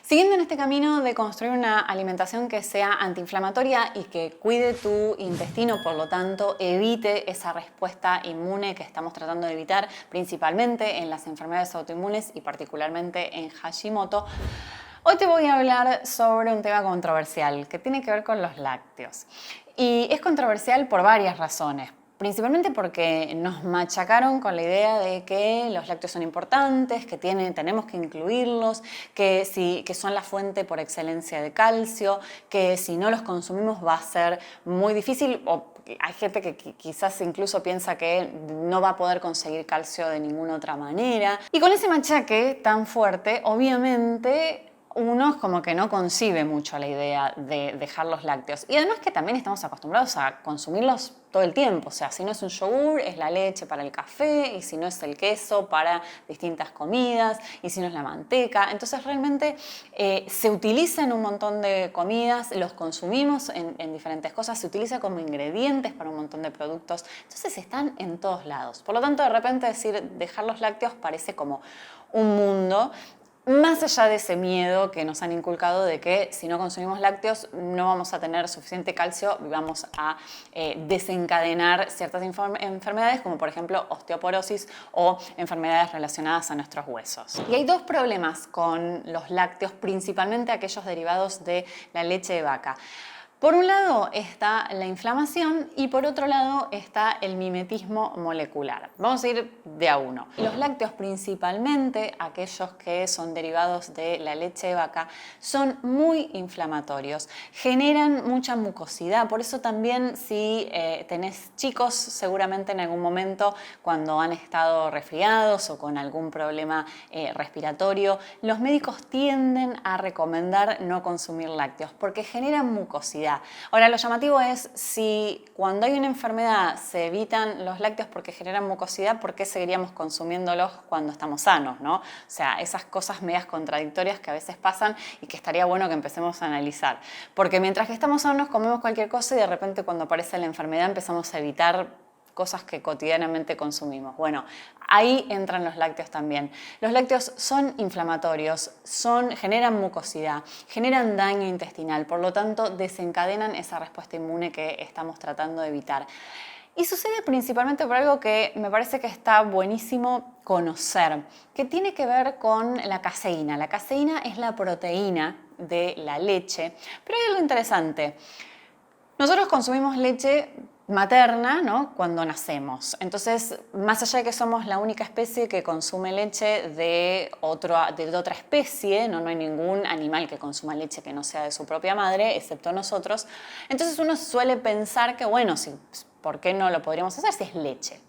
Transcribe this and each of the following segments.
Siguiendo en este camino de construir una alimentación que sea antiinflamatoria y que cuide tu intestino, por lo tanto evite esa respuesta inmune que estamos tratando de evitar principalmente en las enfermedades autoinmunes y particularmente en Hashimoto, hoy te voy a hablar sobre un tema controversial que tiene que ver con los lácteos. Y es controversial por varias razones. Principalmente porque nos machacaron con la idea de que los lácteos son importantes, que tenemos que incluirlos, que son la fuente por excelencia de calcio, que si no los consumimos va a ser muy difícil, o hay gente que quizás incluso piensa que no va a poder conseguir calcio de ninguna otra manera. Y con ese machaque tan fuerte, obviamente uno como que no concibe mucho la idea de dejar los lácteos. Y además que también estamos acostumbrados a consumirlos todo el tiempo. O sea, si no es un yogur, es la leche para el café, y si no es el queso, para distintas comidas, y si no es la manteca. Entonces realmente se utiliza en un montón de comidas, los consumimos en diferentes cosas, se utiliza como ingredientes para un montón de productos. Entonces están en todos lados. Por lo tanto, de repente decir dejar los lácteos parece como un mundo. Más allá de ese miedo que nos han inculcado de que si no consumimos lácteos no vamos a tener suficiente calcio y vamos a desencadenar ciertas enfermedades como por ejemplo osteoporosis o enfermedades relacionadas a nuestros huesos. Y hay dos problemas con los lácteos, principalmente aquellos derivados de la leche de vaca. Por un lado está la inflamación y por otro lado está el mimetismo molecular. Vamos a ir de a uno. Los lácteos, principalmente aquellos que son derivados de la leche de vaca, son muy inflamatorios, generan mucha mucosidad. Por eso también si tenés chicos, seguramente en algún momento cuando han estado resfriados o con algún problema respiratorio, los médicos tienden a recomendar no consumir lácteos porque generan mucosidad. Ahora, lo llamativo es si cuando hay una enfermedad se evitan los lácteos porque generan mucosidad, ¿por qué seguiríamos consumiéndolos cuando estamos sanos, ¿no? O sea, esas cosas medias contradictorias que a veces pasan y que estaría bueno que empecemos a analizar. Porque mientras que estamos sanos comemos cualquier cosa y de repente cuando aparece la enfermedad empezamos a evitar cosas que cotidianamente consumimos. Bueno, ahí entran los lácteos también. Los lácteos son inflamatorios, generan mucosidad, generan daño intestinal, por lo tanto desencadenan esa respuesta inmune que estamos tratando de evitar. Y sucede principalmente por algo que me parece que está buenísimo conocer, que tiene que ver con la caseína. La caseína es la proteína de la leche, pero hay algo interesante. Nosotros consumimos leche materna, ¿no? Cuando nacemos. Entonces, más allá de que somos la única especie que consume leche de otra especie, no hay ningún animal que consuma leche que no sea de su propia madre, excepto nosotros, entonces uno suele pensar que, bueno, ¿por qué no lo podríamos hacer si es leche?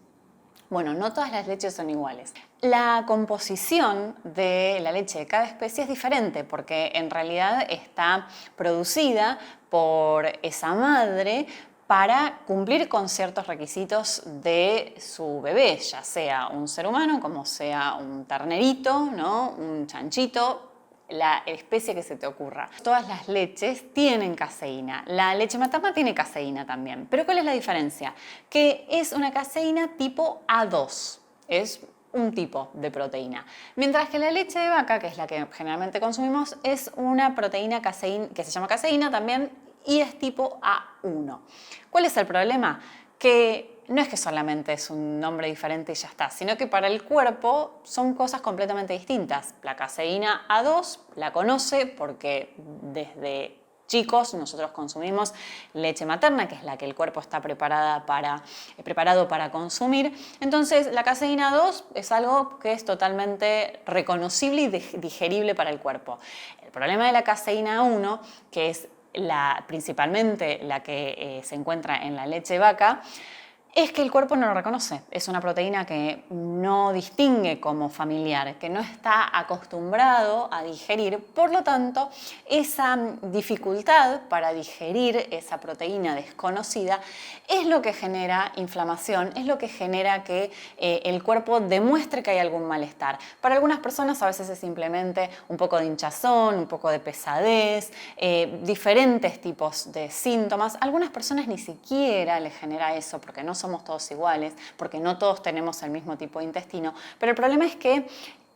Bueno, no todas las leches son iguales. La composición de la leche de cada especie es diferente porque en realidad está producida por esa madre para cumplir con ciertos requisitos de su bebé, ya sea un ser humano, como sea un ternerito, ¿no? Un chanchito, la especie que se te ocurra. Todas las leches tienen caseína. La leche materna tiene caseína también. Pero ¿cuál es la diferencia? Que es una caseína tipo A2. Es un tipo de proteína. Mientras que la leche de vaca, que es la que generalmente consumimos, es una proteína caseína, que se llama caseína también y es tipo A1. ¿Cuál es el problema? Que no es que solamente es un nombre diferente y ya está, sino que para el cuerpo son cosas completamente distintas. La caseína A2 la conoce porque desde chicos nosotros consumimos leche materna, que es la que el cuerpo está preparado para consumir. Entonces la caseína A2 es algo que es totalmente reconocible y digerible para el cuerpo. El problema de la caseína A1, que es principalmente la que se encuentra en la leche de vaca, es que el cuerpo no lo reconoce. Es una proteína que no distingue como familiar, que no está acostumbrado a digerir. Por lo tanto, esa dificultad para digerir esa proteína desconocida es lo que genera inflamación, es lo que genera que el cuerpo demuestre que hay algún malestar. Para algunas personas a veces es simplemente un poco de hinchazón, un poco de pesadez, diferentes tipos de síntomas. A algunas personas ni siquiera les genera eso porque no somos todos iguales, porque no todos tenemos el mismo tipo de intestino, pero el problema es que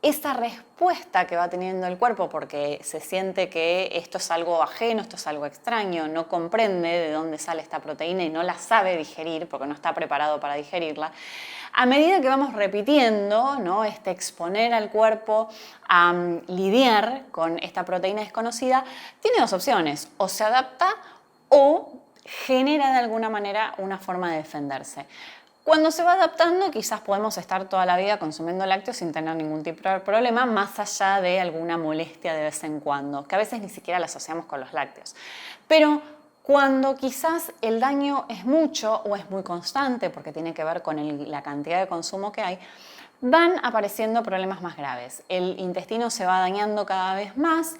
esa respuesta que va teniendo el cuerpo porque se siente que esto es algo ajeno, esto es algo extraño, no comprende de dónde sale esta proteína y no la sabe digerir porque no está preparado para digerirla. A medida que vamos repitiendo, ¿no?, exponer al cuerpo a lidiar con esta proteína desconocida, tiene dos opciones: o se adapta o genera de alguna manera una forma de defenderse. Cuando se va adaptando, quizás podemos estar toda la vida consumiendo lácteos sin tener ningún tipo de problema, más allá de alguna molestia de vez en cuando, que a veces ni siquiera la asociamos con los lácteos. Pero cuando quizás el daño es mucho o es muy constante, porque tiene que ver con la cantidad de consumo que hay, van apareciendo problemas más graves. El intestino se va dañando cada vez más,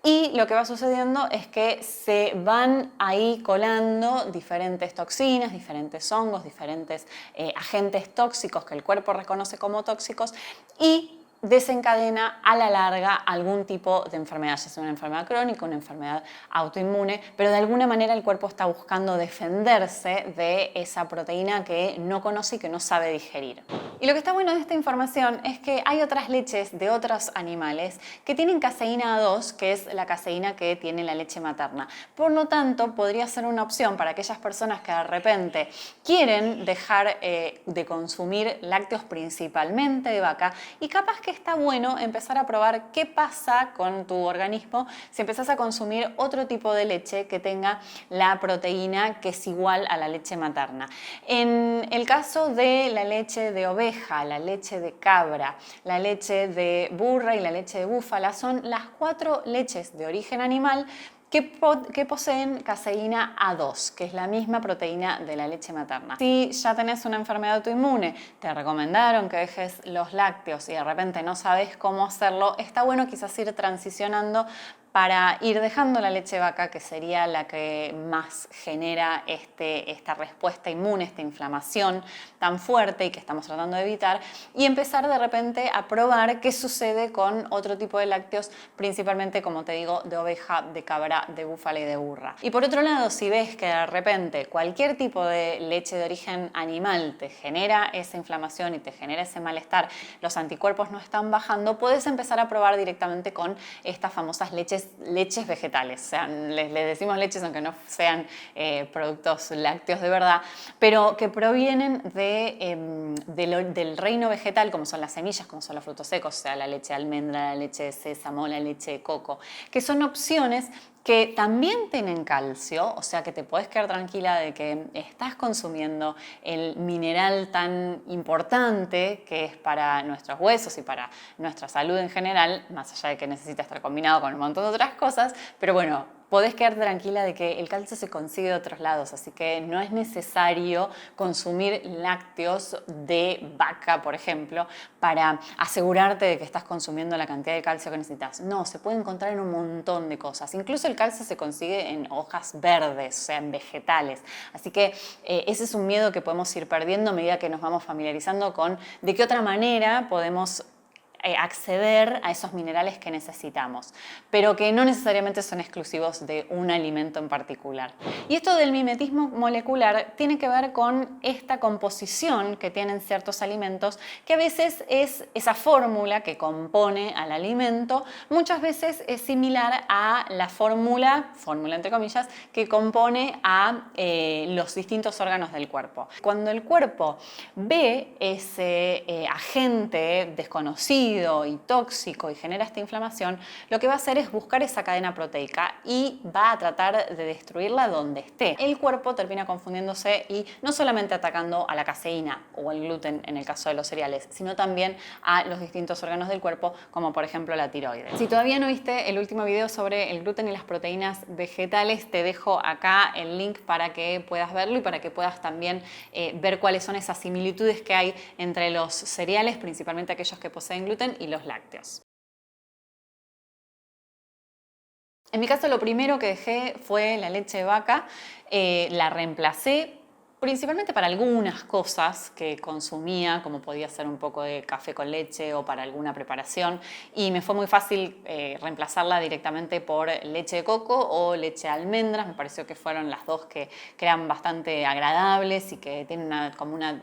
y lo que va sucediendo es que se van ahí colando diferentes toxinas, diferentes hongos, diferentes agentes tóxicos que el cuerpo reconoce como tóxicos y desencadena a la larga algún tipo de enfermedad, ya sea una enfermedad crónica, una enfermedad autoinmune, pero de alguna manera el cuerpo está buscando defenderse de esa proteína que no conoce y que no sabe digerir. Y lo que está bueno de esta información es que hay otras leches de otros animales que tienen caseína A2, que es la caseína que tiene la leche materna. Por lo tanto, podría ser una opción para aquellas personas que de repente quieren dejar de consumir lácteos principalmente de vaca, y capaz que está bueno empezar a probar qué pasa con tu organismo si empezás a consumir otro tipo de leche que tenga la proteína que es igual a la leche materna. En el caso de la leche de oveja, la leche de cabra, la leche de burra y la leche de búfala son las 4 leches de origen animal que poseen caseína A2, que es la misma proteína de la leche materna. Si ya tenés una enfermedad autoinmune, te recomendaron que dejes los lácteos y de repente no sabes cómo hacerlo, está bueno quizás ir transicionando para ir dejando la leche de vaca, que sería la que más genera esta respuesta inmune, esta inflamación tan fuerte y que estamos tratando de evitar, y empezar de repente a probar qué sucede con otro tipo de lácteos, principalmente, como te digo, de oveja, de cabra, de búfala y de burra. Y por otro lado, si ves que de repente cualquier tipo de leche de origen animal te genera esa inflamación y te genera ese malestar, los anticuerpos no están bajando, puedes empezar a probar directamente con estas famosas leches vegetales. O sea, les decimos leches aunque no sean productos lácteos de verdad, pero que provienen del reino vegetal, como son las semillas, como son los frutos secos, o sea, la leche de almendra, la leche de sésamo, la leche de coco, que son opciones que también tienen calcio, o sea que te puedes quedar tranquila de que estás consumiendo el mineral tan importante que es para nuestros huesos y para nuestra salud en general, más allá de que necesita estar combinado con un montón de otras cosas, pero bueno, podés quedar tranquila de que el calcio se consigue de otros lados, así que no es necesario consumir lácteos de vaca, por ejemplo, para asegurarte de que estás consumiendo la cantidad de calcio que necesitas. No, se puede encontrar en un montón de cosas. Incluso el calcio se consigue en hojas verdes, o sea, en vegetales. Así que ese es un miedo que podemos ir perdiendo a medida que nos vamos familiarizando con de qué otra manera podemos acceder a esos minerales que necesitamos, pero que no necesariamente son exclusivos de un alimento en particular. Y esto del mimetismo molecular tiene que ver con esta composición que tienen ciertos alimentos, que a veces es esa fórmula que compone al alimento, muchas veces es similar a la fórmula entre comillas, que compone a los distintos órganos del cuerpo. Cuando el cuerpo ve ese agente desconocido y tóxico y genera esta inflamación, lo que va a hacer es buscar esa cadena proteica y va a tratar de destruirla donde esté. El cuerpo termina confundiéndose y no solamente atacando a la caseína o el gluten en el caso de los cereales, sino también a los distintos órganos del cuerpo, como por ejemplo la tiroides. Si todavía no viste el último video sobre el gluten y las proteínas vegetales, te dejo acá el link para que puedas verlo y para que puedas también ver cuáles son esas similitudes que hay entre los cereales, principalmente aquellos que poseen gluten, y los lácteos. En mi caso, lo primero que dejé fue la leche de vaca, la reemplacé Principalmente para algunas cosas que consumía, como podía ser un poco de café con leche o para alguna preparación, y me fue muy fácil reemplazarla directamente por leche de coco o leche de almendras. Me pareció que fueron las dos que eran bastante agradables y que tienen como una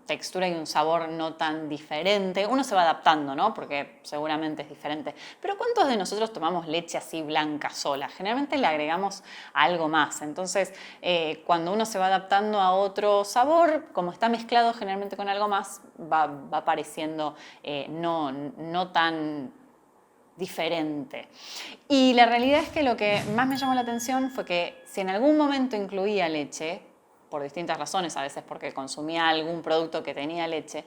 textura y un sabor no tan diferente. Uno se va adaptando, ¿no? Porque seguramente es diferente. Pero ¿cuántos de nosotros tomamos leche así blanca sola? Generalmente le agregamos algo más. Entonces, cuando uno se va adaptando a otro sabor, como está mezclado generalmente con algo más, va apareciendo no tan diferente. Y la realidad es que lo que más me llamó la atención fue que si en algún momento incluía leche, por distintas razones, a veces porque consumía algún producto que tenía leche,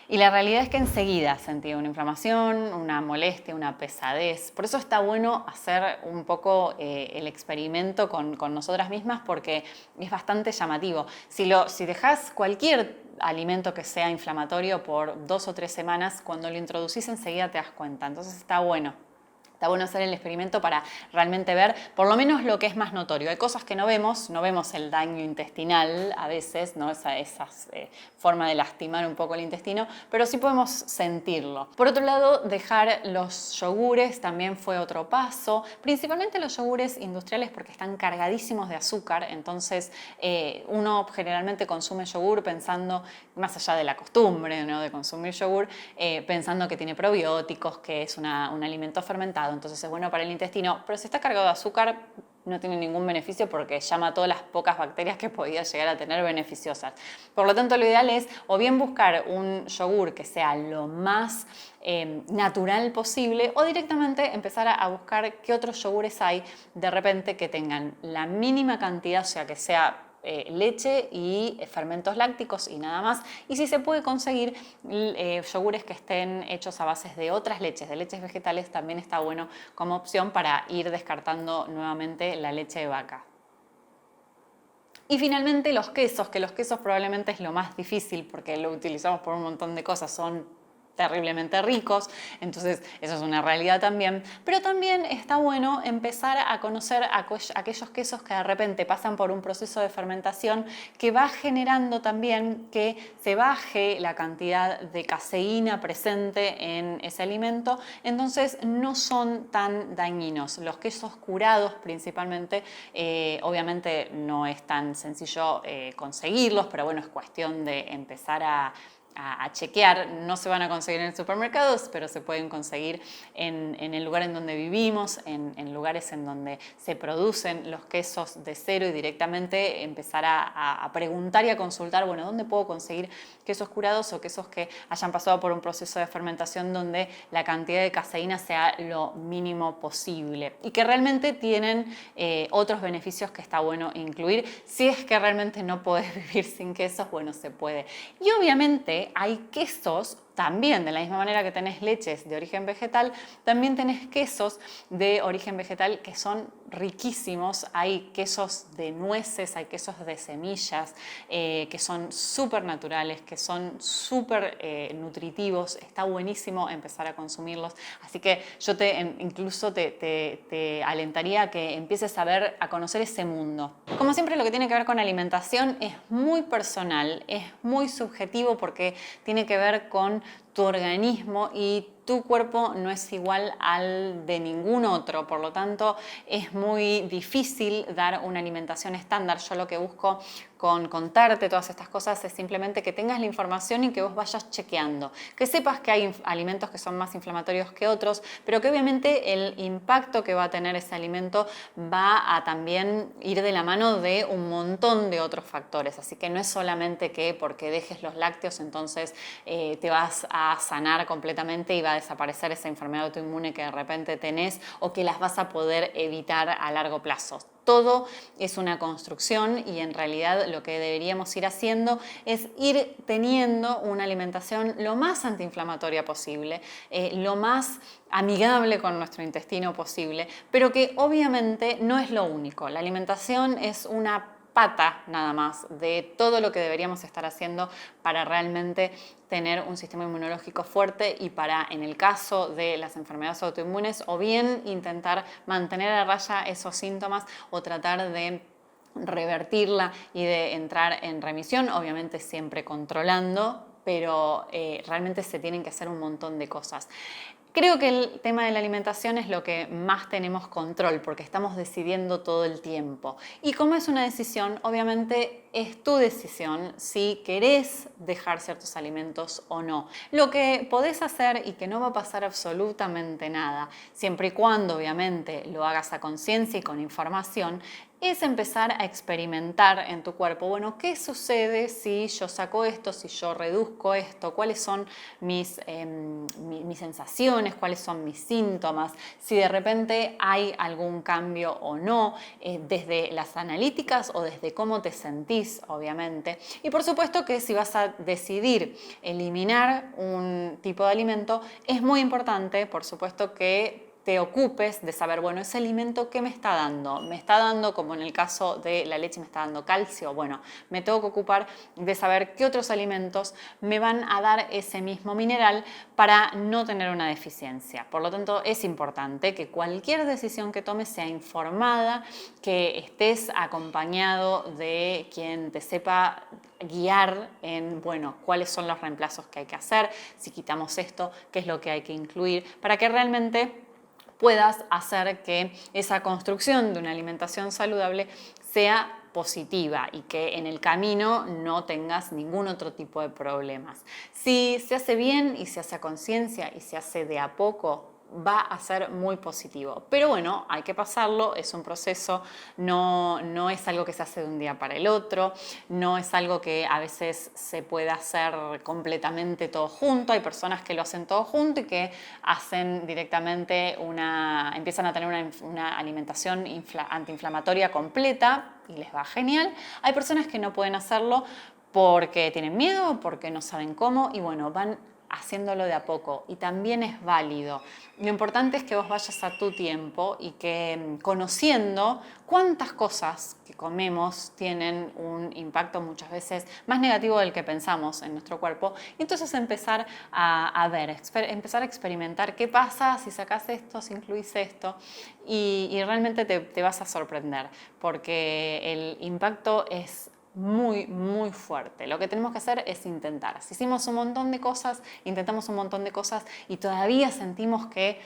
y la realidad es que enseguida sentía una inflamación, una molestia, una pesadez. Por eso está bueno hacer un poco el experimento con nosotras mismas porque es bastante llamativo. Si dejas cualquier alimento que sea inflamatorio por 2 o 3 semanas, cuando lo introducís enseguida te das cuenta. Entonces está bueno. Está bueno hacer el experimento para realmente ver por lo menos lo que es más notorio. Hay cosas que no vemos el daño intestinal a veces, ¿no? esa forma de lastimar un poco el intestino, pero sí podemos sentirlo. Por otro lado, dejar los yogures también fue otro paso, principalmente los yogures industriales porque están cargadísimos de azúcar, entonces uno generalmente consume yogur pensando, más allá de la costumbre, ¿no? de consumir yogur, pensando que tiene probióticos, que es un alimento fermentado, entonces es bueno para el intestino, pero si está cargado de azúcar no tiene ningún beneficio porque ya mató las pocas bacterias que podía llegar a tener beneficiosas. Por lo tanto, lo ideal es o bien buscar un yogur que sea lo más natural posible o directamente empezar a buscar qué otros yogures hay de repente que tengan la mínima cantidad, o sea, que sea leche y fermentos lácticos y nada más. Y si se puede conseguir yogures que estén hechos a bases de otras leches, de leches vegetales, también está bueno como opción para ir descartando nuevamente la leche de vaca. Y finalmente los quesos, que los quesos probablemente es lo más difícil porque lo utilizamos por un montón de cosas, son terriblemente ricos, entonces eso es una realidad también, pero también está bueno empezar a conocer aquellos quesos que de repente pasan por un proceso de fermentación que va generando también que se baje la cantidad de caseína presente en ese alimento, entonces no son tan dañinos. Los quesos curados principalmente, obviamente no es tan sencillo conseguirlos, pero bueno, es cuestión de empezar a chequear. No se van a conseguir en supermercados, pero se pueden conseguir en el lugar en donde vivimos, en lugares en donde se producen los quesos de cero y directamente empezar a preguntar y a consultar, bueno, ¿dónde puedo conseguir quesos curados o quesos que hayan pasado por un proceso de fermentación donde la cantidad de caseína sea lo mínimo posible y que realmente tienen otros beneficios que está bueno incluir? Si es que realmente no podés vivir sin quesos, bueno, se puede. Y obviamente hay quesos también, de la misma manera que tenés leches de origen vegetal, también tenés quesos de origen vegetal que son riquísimos. Hay quesos de nueces, hay quesos de semillas que son súper naturales, que son súper nutritivos. Está buenísimo empezar a consumirlos. Así que yo incluso te alentaría a que empieces a conocer ese mundo. Como siempre, lo que tiene que ver con alimentación es muy personal, es muy subjetivo porque tiene que ver con tu organismo y tu cuerpo no es igual al de ningún otro, por lo tanto es muy difícil dar una alimentación estándar. Yo lo que busco con contarte todas estas cosas es simplemente que tengas la información y que vos vayas chequeando, que sepas que hay alimentos que son más inflamatorios que otros, pero que obviamente el impacto que va a tener ese alimento va a también ir de la mano de un montón de otros factores, así que no es solamente que porque dejes los lácteos entonces te vas a sanar completamente y va a desaparecer esa enfermedad autoinmune que de repente tenés o que las vas a poder evitar a largo plazo. Todo es una construcción y en realidad lo que deberíamos ir haciendo es ir teniendo una alimentación lo más antiinflamatoria posible, lo más amigable con nuestro intestino posible, pero que obviamente no es lo único. La alimentación es una pata nada más de todo lo que deberíamos estar haciendo para realmente tener un sistema inmunológico fuerte y para, en el caso de las enfermedades autoinmunes, o bien intentar mantener a raya esos síntomas o tratar de revertirla y de entrar en remisión, obviamente siempre controlando, pero realmente se tienen que hacer un montón de cosas. Creo que el tema de la alimentación es lo que más tenemos control porque estamos decidiendo todo el tiempo. Y como es una decisión, obviamente es tu decisión si querés dejar ciertos alimentos o no. Lo que podés hacer y que no va a pasar absolutamente nada, siempre y cuando obviamente lo hagas a conciencia y con información, es empezar a experimentar en tu cuerpo. Bueno, ¿qué sucede si yo saco esto, si yo reduzco esto? ¿Cuáles son mis sensaciones? ¿Cuáles son mis síntomas? Si de repente hay algún cambio o no, desde las analíticas o desde cómo te sentís, obviamente. Y por supuesto que si vas a decidir eliminar un tipo de alimento, es muy importante, por supuesto, que te ocupes de saber, bueno, ese alimento ¿qué me está dando? Me está dando, como en el caso de la leche, me está dando calcio. Bueno, me tengo que ocupar de saber qué otros alimentos me van a dar ese mismo mineral para no tener una deficiencia. Por lo tanto, es importante que cualquier decisión que tomes sea informada, que estés acompañado de quien te sepa guiar en, bueno, cuáles son los reemplazos que hay que hacer, si quitamos esto, qué es lo que hay que incluir, para que realmente puedas hacer que esa construcción de una alimentación saludable sea positiva y que en el camino no tengas ningún otro tipo de problemas. Si se hace bien y se hace a conciencia y se hace de a poco, va a ser muy positivo. Pero bueno, hay que pasarlo, es un proceso, no es algo que se hace de un día para el otro, no es algo que a veces se puede hacer completamente todo junto. Hay personas que lo hacen todo junto y que hacen directamente empiezan a tener una alimentación antiinflamatoria completa y les va genial. Hay personas que no pueden hacerlo porque tienen miedo, porque no saben cómo y bueno, van haciéndolo de a poco y también es válido. Lo importante es que vos vayas a tu tiempo y que conociendo cuántas cosas que comemos tienen un impacto muchas veces más negativo del que pensamos en nuestro cuerpo y entonces empezar a ver, empezar a experimentar qué pasa si sacas esto, si incluís esto y realmente te vas a sorprender porque el impacto es muy, muy fuerte. Lo que tenemos que hacer es intentar. Si hicimos un montón de cosas, intentamos un montón de cosas y todavía sentimos que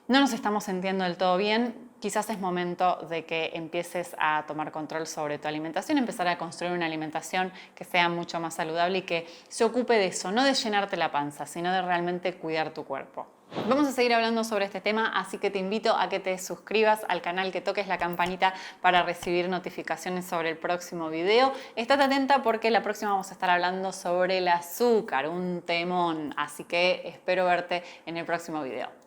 no nos estamos sintiendo del todo bien, quizás es momento de que empieces a tomar control sobre tu alimentación, empezar a construir una alimentación que sea mucho más saludable y que se ocupe de eso, no de llenarte la panza, sino de realmente cuidar tu cuerpo. Vamos a seguir hablando sobre este tema, así que te invito a que te suscribas al canal, que toques la campanita para recibir notificaciones sobre el próximo video. Estate atenta porque la próxima vamos a estar hablando sobre el azúcar, un temón, así que espero verte en el próximo video.